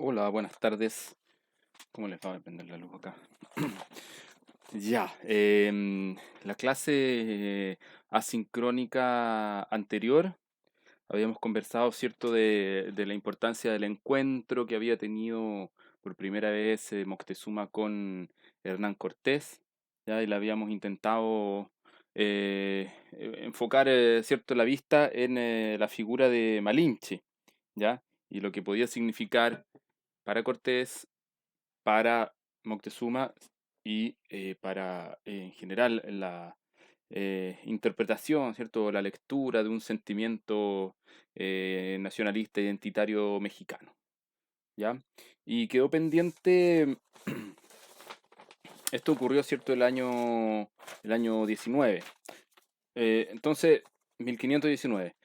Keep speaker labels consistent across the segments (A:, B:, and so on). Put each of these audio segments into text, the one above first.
A: Hola, buenas tardes. ¿Cómo les va a prender la luz acá? Ya, la clase asincrónica anterior habíamos conversado, ¿cierto?, de la importancia del encuentro que había tenido por primera vez Moctezuma con Hernán Cortés, ¿ya? Y le habíamos intentado enfocar, ¿cierto?, la vista en la figura de Malinche, ¿ya? Y lo que podía significar para Cortés, para Moctezuma y para en general la interpretación, ¿cierto? La lectura de un sentimiento nacionalista identitario mexicano, ¿ya? Y quedó pendiente, esto ocurrió, ¿cierto? El año 19, entonces, 1519.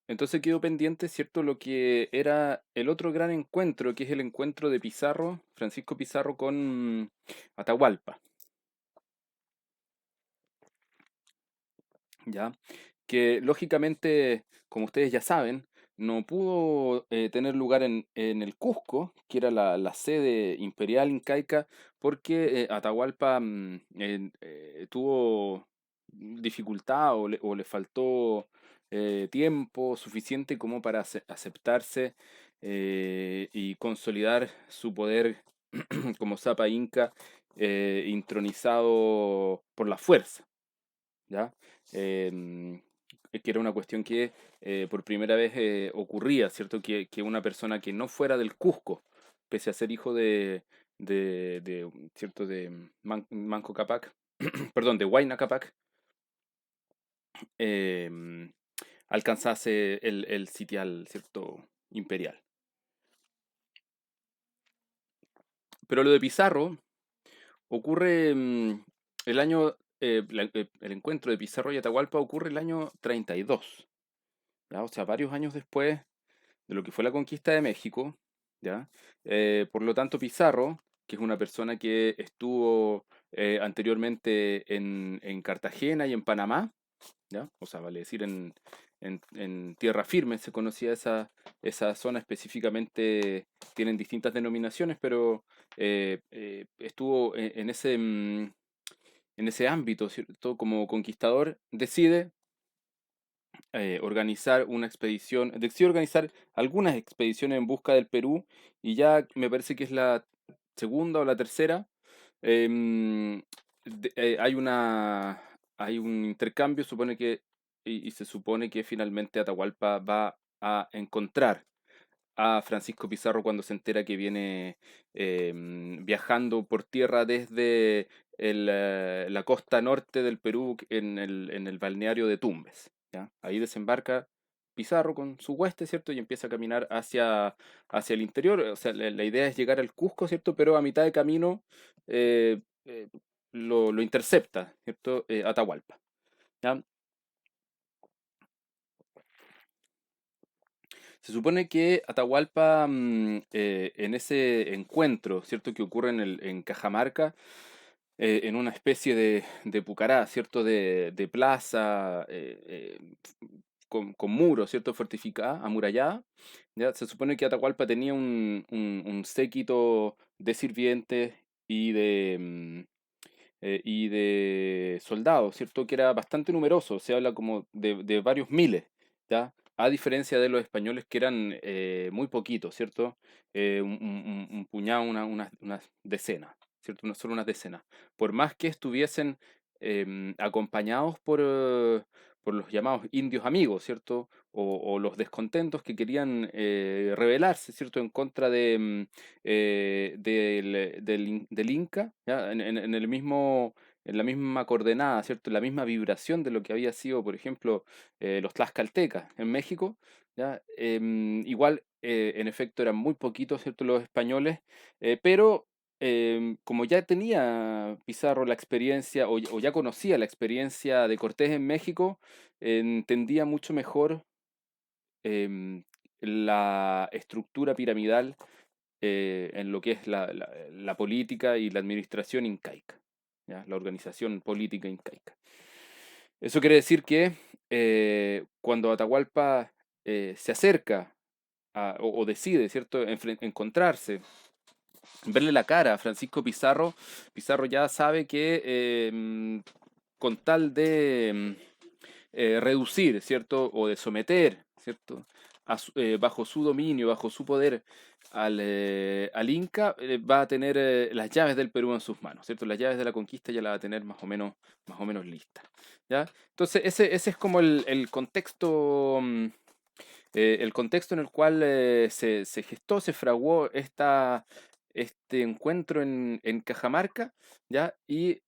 A: Entonces quedó pendiente, ¿cierto? Lo que era el otro gran encuentro, que es el encuentro de Pizarro, Francisco Pizarro con Atahualpa, ¿ya? Que lógicamente, como ustedes ya saben, no pudo tener lugar en el Cusco, que era la sede imperial incaica, porque Atahualpa tuvo dificultad o le faltó tiempo suficiente como para aceptarse y consolidar su poder como Zapa Inca, intronizado por la fuerza, ¿ya? Em, que era una cuestión que por primera vez ocurría, ¿cierto? Que una persona que no fuera del Cusco, pese a ser hijo ¿cierto? De Manco Cápac, perdón, de Huayna Cápac, em, alcanzase el sitial, ¿cierto? Imperial. Pero lo de Pizarro ocurre el año, el encuentro de Pizarro y Atahualpa ocurre el año 32. ¿Ya? O sea, varios años después de lo que fue la conquista de México, ¿ya? Por lo tanto, Pizarro, que es una persona que estuvo anteriormente en Cartagena y en Panamá, ¿ya? O sea, vale decir, en tierra firme se conocía esa zona específicamente, tienen distintas denominaciones, pero estuvo en ese ámbito, ¿cierto? Como conquistador, decide organizar una expedición, decide organizar algunas expediciones en busca del Perú y ya me parece que es la segunda o la tercera. em, hay un intercambio, supone que, y se supone que finalmente Atahualpa va a encontrar a Francisco Pizarro cuando se entera que viene viajando por tierra desde la costa norte del Perú en el balneario de Tumbes, ¿ya? Ahí desembarca Pizarro con su hueste, ¿cierto? Y empieza a caminar hacia el interior. O sea, la idea es llegar al Cusco, ¿cierto? Pero a mitad de camino lo intercepta, ¿cierto? Atahualpa, ¿ya? Se supone que Atahualpa, en ese encuentro, ¿cierto? Que ocurre en Cajamarca, en una especie de pucará, ¿cierto? De plaza, con muros, ¿cierto? Fortificada, amurallada. ¿Ya? Se supone que Atahualpa tenía un séquito de sirvientes y de soldados, ¿cierto? Que era bastante numeroso, se habla como de varios miles, ¿ya? A diferencia de los españoles que eran muy poquitos, ¿cierto? Un puñado, unas decenas, ¿cierto? Solo unas decenas. Por más que estuviesen acompañados por los llamados indios amigos, ¿cierto? O los descontentos que querían rebelarse, ¿cierto? En contra del Inca, ¿ya? En la misma coordenada, ¿cierto? En la misma vibración de lo que había sido, por ejemplo, los tlaxcaltecas en México, ¿ya? Igual, en efecto, eran muy poquitos, ¿cierto? Los españoles, pero como ya tenía Pizarro la experiencia o ya conocía la experiencia de Cortés en México, entendía mucho mejor em, la estructura piramidal en lo que es la política y la administración incaica, ¿ya? La organización política incaica. Eso quiere decir que cuando Atahualpa se acerca o decide, ¿cierto?, encontrarse, verle la cara a Francisco Pizarro. Pizarro ya sabe que con tal de reducir, ¿cierto? O de someter, ¿cierto? Bajo su dominio, bajo su poder al Inca, va a tener las llaves del Perú en sus manos, ¿cierto? Las llaves de la conquista ya la va a tener más o menos lista, ¿ya? Entonces, ese es como el contexto, el contexto en el cual se gestó, se fraguó este encuentro en Cajamarca, ¿ya? Y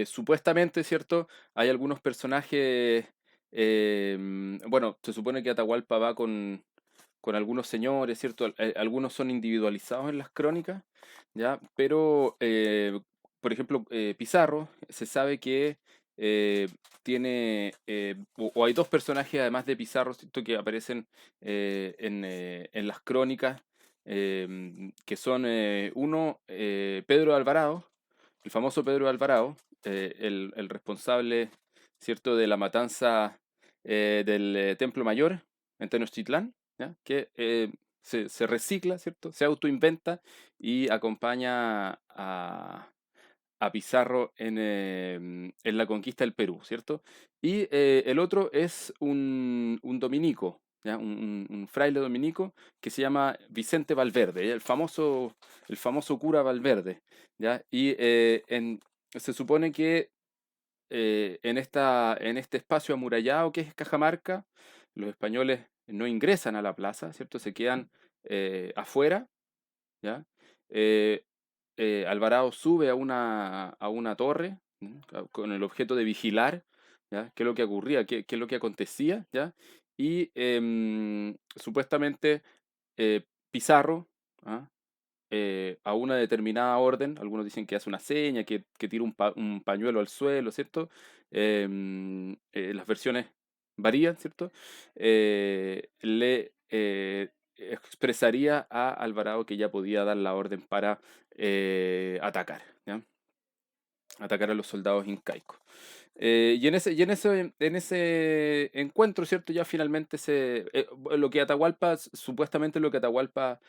A: supuestamente, ¿cierto? Hay algunos personajes, bueno, se supone que Atahualpa va con algunos señores, ¿cierto? Algunos son individualizados en las crónicas, ¿ya? Pero, por ejemplo, Pizarro, se sabe que eh, tiene, o hay dos personajes además de Pizarro, ¿cierto? Que aparecen en las crónicas, que son uno, Pedro de Alvarado, el famoso Pedro de Alvarado, el responsable, ¿cierto?, de la matanza del Templo Mayor en Tenochtitlán, ¿ya? Que se recicla, ¿cierto? Se autoinventa y acompaña a Pizarro en la conquista del Perú, ¿cierto? Y el otro es un dominico, ¿ya? Un fraile dominico que se llama Vicente Valverde, ¿ya? El famoso cura Valverde, ¿ya? Y se supone que en este espacio amurallado que es Cajamarca, los españoles no ingresan a la plaza, ¿cierto? Se quedan afuera, ¿ya? Eh, Alvarado sube a una torre, ¿no? Con el objeto de vigilar, ¿ya? ¿Qué es lo que ocurría? Qué es lo que acontecía? ¿Ya? Y supuestamente Pizarro, ¿ah? A una determinada orden, algunos dicen que hace una seña, que tira un pañuelo al suelo, ¿cierto? Las versiones varían, ¿cierto? Le expresaría a Alvarado que ya podía dar la orden para atacar, ¿ya? Atacar a los soldados incaicos. En ese encuentro, ¿cierto? Ya finalmente lo que Atahualpa, supuestamente lo que Atahualpa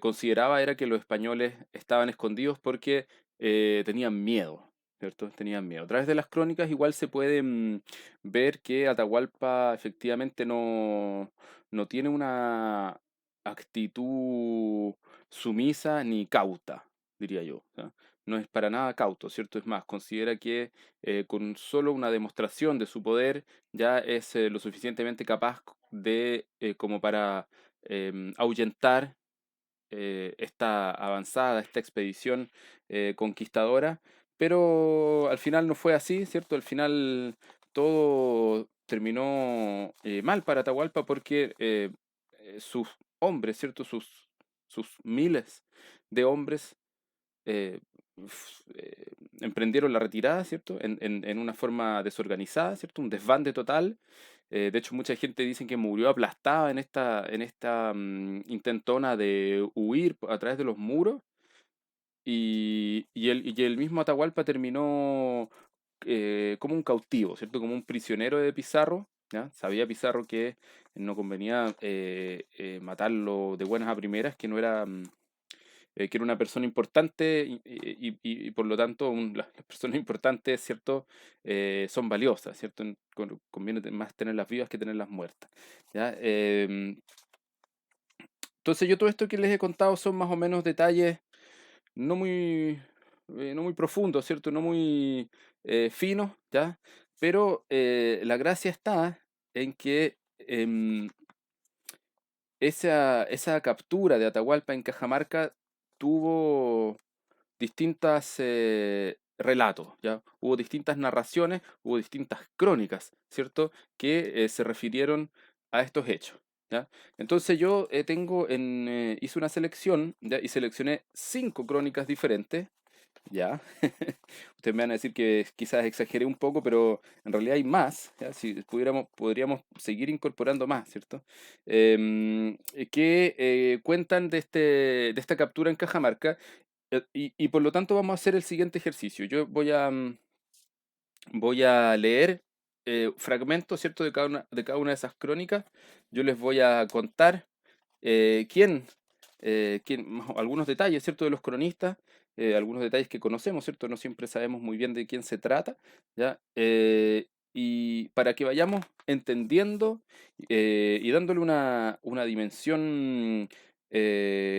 A: consideraba era que los españoles estaban escondidos porque tenían miedo, ¿cierto? Tenían miedo. A través de las crónicas igual se puede ver que Atahualpa efectivamente no tiene una actitud sumisa ni cauta, diría yo. ¿Ya? No es para nada cauto, ¿cierto? Es más, considera que con solo una demostración de su poder ya es lo suficientemente capaz de como para ahuyentar esta avanzada, esta expedición conquistadora, pero al final no fue así, ¿cierto? Al final todo terminó mal para Atahualpa porque sus hombres, ¿cierto? Sus miles de hombres eh, emprendieron la retirada, ¿cierto? En una forma desorganizada, ¿cierto? Un desbande total. De hecho, mucha gente dice que murió aplastada en esta intentona de huir a través de los muros. Y el mismo Atahualpa terminó como un cautivo, ¿cierto? Como un prisionero de Pizarro. ¿Ya? Sabía Pizarro que no convenía matarlo de buenas a primeras, que no era que era una persona importante y por lo tanto las personas importantes, ¿cierto? Son valiosas, ¿cierto? Conviene más tenerlas vivas que tenerlas muertas, ¿ya? Entonces yo todo esto que les he contado son más o menos detalles no muy, no muy profundos, ¿cierto? No muy finos, ¿ya? Pero la gracia está en que esa captura de Atahualpa en Cajamarca tuvo distintas relatos, ¿ya? Hubo distintas narraciones, hubo distintas crónicas, ¿cierto? Que se refirieron a estos hechos, ¿ya? Entonces yo hice una selección, ¿ya? Y seleccioné 5 crónicas diferentes, ¿ya? Ustedes me van a decir que quizás exageré un poco, pero en realidad hay más, ¿ya? Si podríamos seguir incorporando más, ¿cierto? Que cuentan de esta captura en Cajamarca y por lo tanto vamos a hacer el siguiente ejercicio. Yo voy a leer fragmentos, ¿cierto? De cada una de esas crónicas. Yo les voy a contar quién, algunos detalles, ¿cierto? De los cronistas, algunos detalles que conocemos, ¿cierto? No siempre sabemos muy bien de quién se trata, ¿ya? Y para que vayamos entendiendo y dándole una dimensión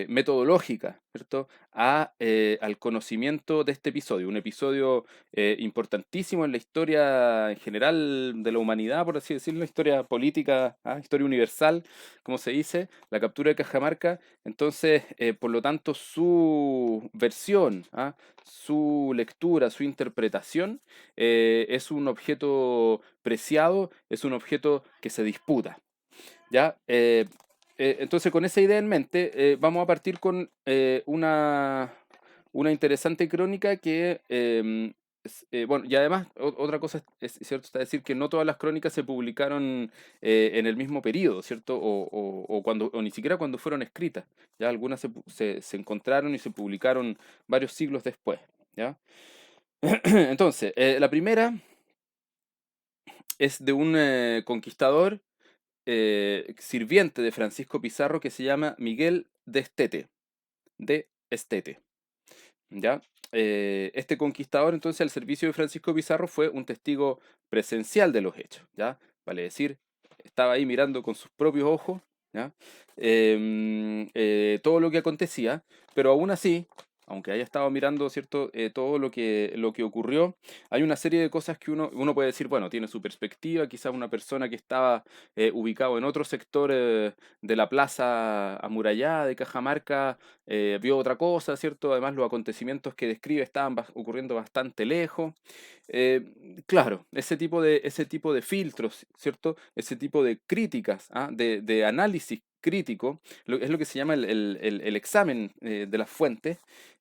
A: metodológica, ¿cierto? Al conocimiento de este episodio, un episodio importantísimo en la historia en general de la humanidad, por así decirlo, historia política, historia universal, como se dice, la captura de Cajamarca. Entonces, por lo tanto, su versión, su lectura, su interpretación es un objeto preciado, es un objeto que se disputa. ¿Ya? Entonces, con esa idea en mente, vamos a partir con una interesante crónica que, bueno, y además, otra cosa es cierto, está decir que no todas las crónicas se publicaron en el mismo periodo, ¿cierto? O ni siquiera cuando fueron escritas. Ya algunas se encontraron y se publicaron varios siglos después. ¿Ya? Entonces, la primera es de un conquistador sirviente de Francisco Pizarro que se llama Miguel de Estete, ¿ya? Este conquistador, entonces, al servicio de Francisco Pizarro fue un testigo presencial de los hechos, ¿ya? Vale decir, estaba ahí mirando con sus propios ojos, ¿ya? Todo lo que acontecía, pero aún así, aunque haya estado mirando, ¿cierto? Todo lo que ocurrió, hay una serie de cosas que uno puede decir, bueno, tiene su perspectiva, quizás una persona que estaba ubicado en otro sector de la plaza amurallada de Cajamarca vio otra cosa, ¿cierto? Además, los acontecimientos que describe estaban ocurriendo bastante lejos. Claro, ese tipo de filtros, ¿cierto? Ese tipo de críticas, de análisis crítico, es lo que se llama el examen de las fuentes.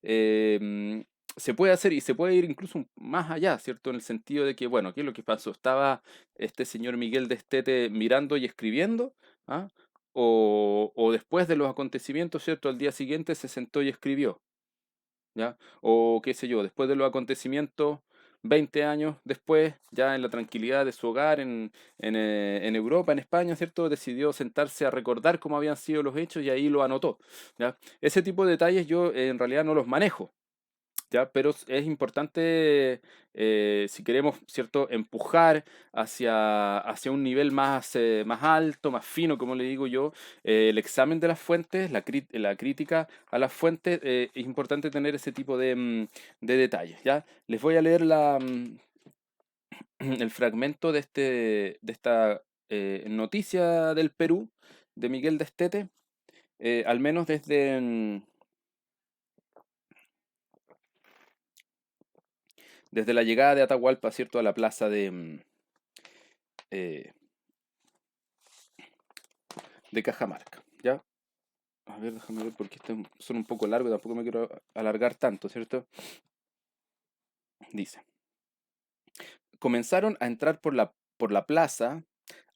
A: eh, Se puede hacer y se puede ir incluso más allá, ¿cierto? En el sentido de que, bueno, ¿qué es lo que pasó? ¿Estaba este señor Miguel de Estete mirando y escribiendo? ¿Ah? O después de los acontecimientos, ¿cierto? Al día siguiente se sentó y escribió, ¿ya? O qué sé yo, después de los acontecimientos, 20 años después, ya en la tranquilidad de su hogar en Europa, en España, ¿cierto? Decidió sentarse a recordar cómo habían sido los hechos y ahí lo anotó, ¿ya? Ese tipo de detalles yo en realidad no los manejo. ¿Ya? Pero es importante, si queremos, ¿cierto?, empujar hacia un nivel más alto, más fino, como le digo yo, el examen de las fuentes, la crítica a las fuentes, es importante tener ese tipo de detalles, ¿ya? Les voy a leer el fragmento de esta noticia del Perú, de Miguel de Estete, al menos desde la llegada de Atahualpa, ¿cierto?, a la plaza eh, de Cajamarca, ¿ya? A ver, déjame ver porque son un poco largos, tampoco me quiero alargar tanto, ¿cierto? Dice, comenzaron a entrar por la plaza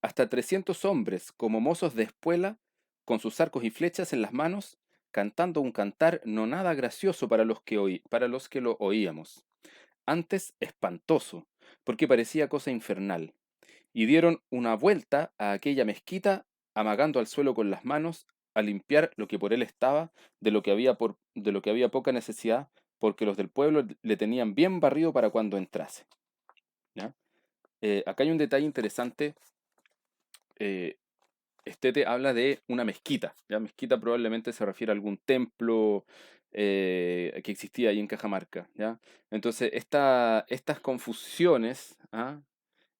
A: hasta 300 hombres como mozos de espuela, con sus arcos y flechas en las manos, cantando un cantar no nada gracioso para los que lo oíamos, antes espantoso, porque parecía cosa infernal, y dieron una vuelta a aquella mezquita, amagando al suelo con las manos, a limpiar lo que por él estaba, de lo que había poca necesidad, porque los del pueblo le tenían bien barrido para cuando entrase. ¿Ya? Acá hay un detalle interesante. eh, Estete habla de una mezquita. ¿Ya? Mezquita probablemente se refiere a algún templo que existía ahí en Cajamarca. ¿Ya? Entonces, estas confusiones,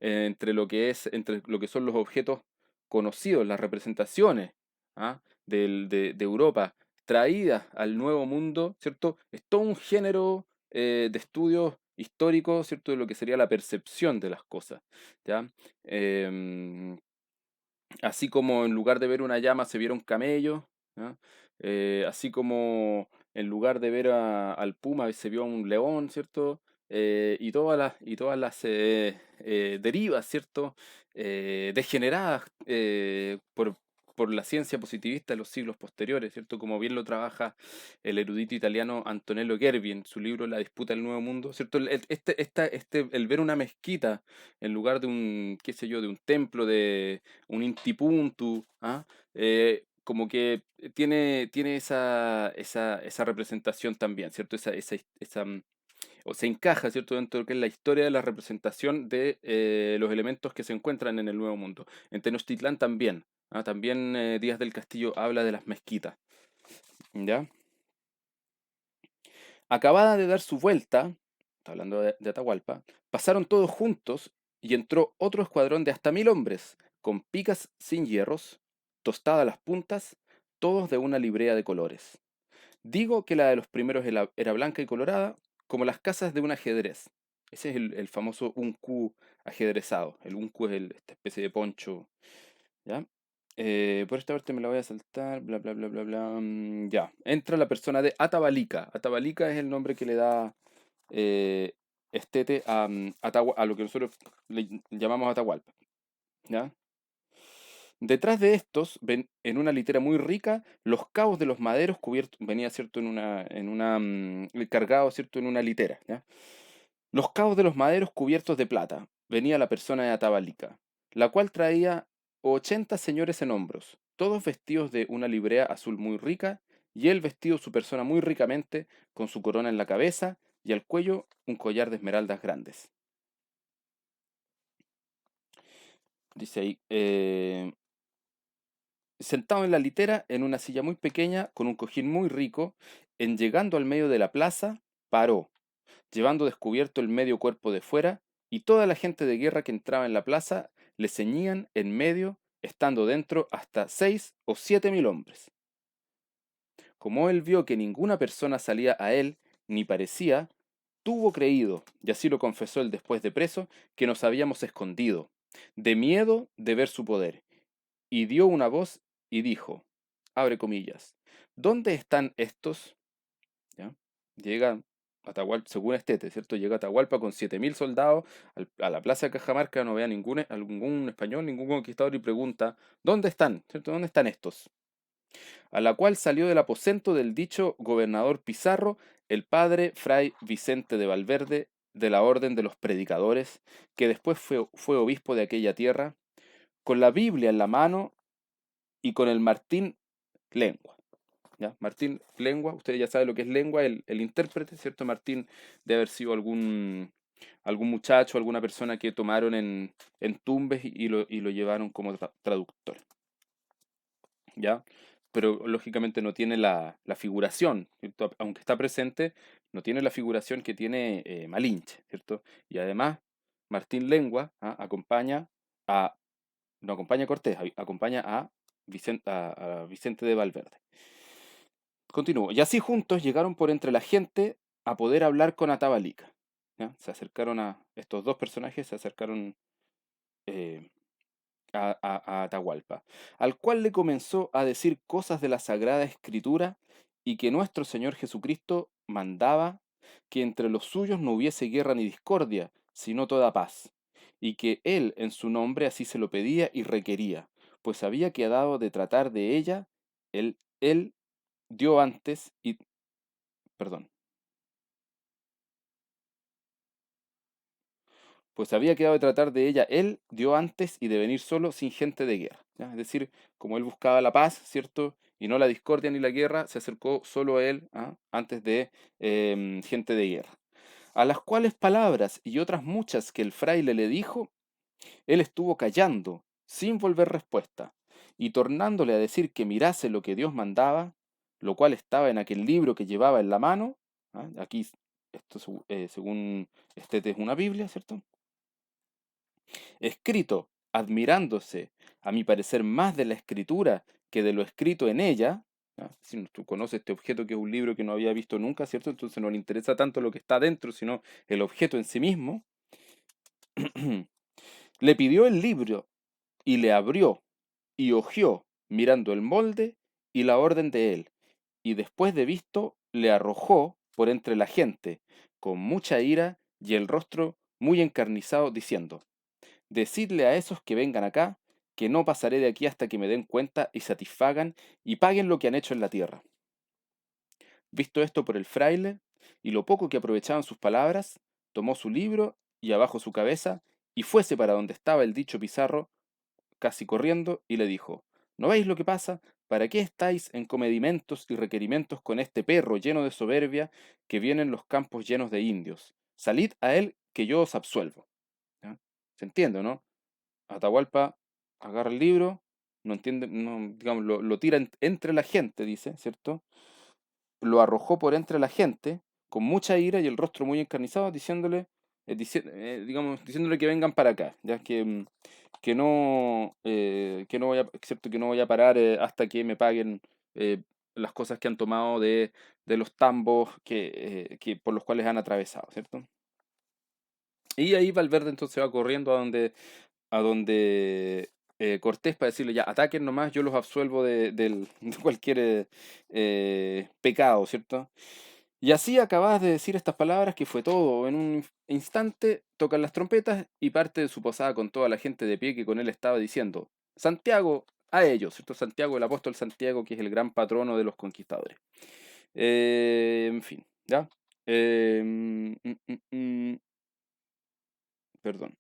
A: entre lo que son los objetos conocidos, las representaciones de Europa traídas al Nuevo Mundo, ¿cierto? Es todo un género de estudios históricos, ¿cierto? De lo que sería la percepción de las cosas, ¿ya? Em, Así como en lugar de ver una llama se vieron camellos, ¿ya? Así como en lugar de ver al puma se vio a un león, ¿cierto? Y todas las derivas, ¿cierto? Degeneradas por la ciencia positivista de los siglos posteriores, ¿cierto? Como bien lo trabaja el erudito italiano Antonello Gervi en su libro La disputa del nuevo mundo, ¿cierto? El ver una mezquita en lugar de un, qué sé yo, de un templo, de un intipuntu, ¿ah? Como que tiene esa representación también, ¿cierto? O se encaja, ¿cierto?, dentro de lo que es la historia de la representación de los elementos que se encuentran en el Nuevo Mundo. En Tenochtitlán también, ¿ah? También Díaz del Castillo habla de las mezquitas, ¿ya? Acabada de dar su vuelta, está hablando de Atahualpa, pasaron todos juntos y entró otro escuadrón de hasta 1000 hombres, con picas sin hierros, tostadas las puntas, todos de una librea de colores. Digo que la de los primeros era blanca y colorada, como las casas de un ajedrez. Ese es el famoso unku ajedrezado. El unku es esta especie de poncho, ¿ya? Por esta parte me la voy a saltar, bla, bla, bla, bla, bla. Ya, entra la persona de Atabalika. Atabalika es el nombre que le da eh, Estete a lo que nosotros le llamamos Atahualpa, ¿ya? Detrás de estos, ven en una litera muy rica, los cabos de los maderos cubiertos, venía, ¿cierto?, cargado, ¿cierto?, en una litera, ¿ya? Los cabos de los maderos cubiertos de plata, venía la persona de Atabalika, la cual traía 80 señores en hombros, todos vestidos de una librea azul muy rica, y él vestido su persona muy ricamente, con su corona en la cabeza, y al cuello un collar de esmeraldas grandes. Dice ahí, sentado en la litera, en una silla muy pequeña, con un cojín muy rico, en llegando al medio de la plaza, paró, llevando descubierto el medio cuerpo de fuera, y toda la gente de guerra que entraba en la plaza le ceñían en medio, estando dentro hasta 6 o 7 mil hombres. Como él vio que ninguna persona salía a él, ni parecía, tuvo creído, y así lo confesó él después de preso, que nos habíamos escondido, de miedo de ver su poder, y dio una voz y dijo, abre comillas, ¿dónde están estos? ¿Ya? Llega Atahualpa, según Estete, ¿cierto? Llega Atahualpa con 7000 soldados a la plaza de Cajamarca, no ve a ningún español, ningún conquistador y pregunta, ¿dónde están? ¿Cierto? ¿Dónde están estos? A la cual salió del aposento del dicho gobernador Pizarro, el padre Fray Vicente de Valverde, de la Orden de los Predicadores, que después fue obispo de aquella tierra, con la Biblia en la mano y con el Martín Lengua. ¿Ya? Martín Lengua, ustedes ya saben lo que es lengua, el intérprete, ¿cierto? Martín debe haber sido algún muchacho, alguna persona que tomaron en Tumbes y lo llevaron como traductor, ¿ya? Pero lógicamente no tiene la figuración, ¿cierto? Aunque está presente, no tiene la figuración que tiene Malinche, ¿cierto? Y además, Martín Lengua, ¿ah?, no acompaña a Cortés, acompaña a Vicente de Valverde. Continúo. Y así juntos llegaron por entre la gente a poder hablar con Atabalika, ¿ya? Se acercaron estos dos personajes, se acercaron eh, a Atahualpa, al cual le comenzó a decir cosas de la Sagrada Escritura y que nuestro Señor Jesucristo mandaba que entre los suyos no hubiese guerra ni discordia, sino toda paz, y que él en su nombre así se lo pedía y requería, pues había quedado de tratar de ella, él dio antes y, perdón, pues había quedado de tratar de ella él dio antes y de venir solo sin gente de guerra, ¿ya? Es decir, como él buscaba la paz, ¿cierto? Y no la discordia ni la guerra, se acercó solo a él, ¿ah?, antes de gente de guerra. A las cuales palabras y otras muchas que el fraile le dijo, él estuvo callando, sin volver respuesta, y tornándole a decir que mirase lo que Dios mandaba, lo cual estaba en aquel libro que llevaba en la mano, ¿ah? Aquí, esto según este es una Biblia, ¿cierto? Escrito, admirándose, a mi parecer, más de la escritura que de lo escrito en ella. ¿Ya? Si tú conoces este objeto que es un libro que no había visto nunca, ¿cierto? Entonces no le interesa tanto lo que está dentro, sino el objeto en sí mismo. Le pidió el libro y le abrió y hojeó, mirando el molde y la orden de él, y después de visto, le arrojó por entre la gente, con mucha ira y el rostro muy encarnizado, diciendo, decidle a esos que vengan acá, que no pasaré de aquí hasta que me den cuenta y satisfagan y paguen lo que han hecho en la tierra. Visto esto por el fraile, y lo poco que aprovechaban sus palabras, tomó su libro y abajo su cabeza, y fuese para donde estaba el dicho Pizarro, casi corriendo, y le dijo, ¿no veis lo que pasa? ¿Para qué estáis en comedimentos y requerimientos con este perro lleno de soberbia que viene en los campos llenos de indios? Salid a él, que yo os absuelvo. ¿Ya? ¿Se entiende, no? Atahualpa agarra el libro, no entiende, no, digamos, lo tira entre la gente, dice, ¿cierto? Lo arrojó por entre la gente con mucha ira y el rostro muy encarnizado, diciéndole, digamos, diciéndole que vengan para acá, ya que no voy a, excepto que no voy a parar hasta que me paguen las cosas que han tomado de los tambos que por los cuales han atravesado, ¿cierto? Y ahí Valverde entonces va corriendo a donde Cortés para decirle, ya, ataquen nomás, yo los absuelvo de cualquier pecado, ¿cierto? Y así acabas de decir estas palabras que fue todo. En un instante tocan las trompetas y parte de su posada con toda la gente de pie que con él estaba diciendo, Santiago, a ellos, ¿cierto? Santiago, el apóstol Santiago, que es el gran patrono de los conquistadores. En fin, ¿ya? Mm, mm, mm, perdón.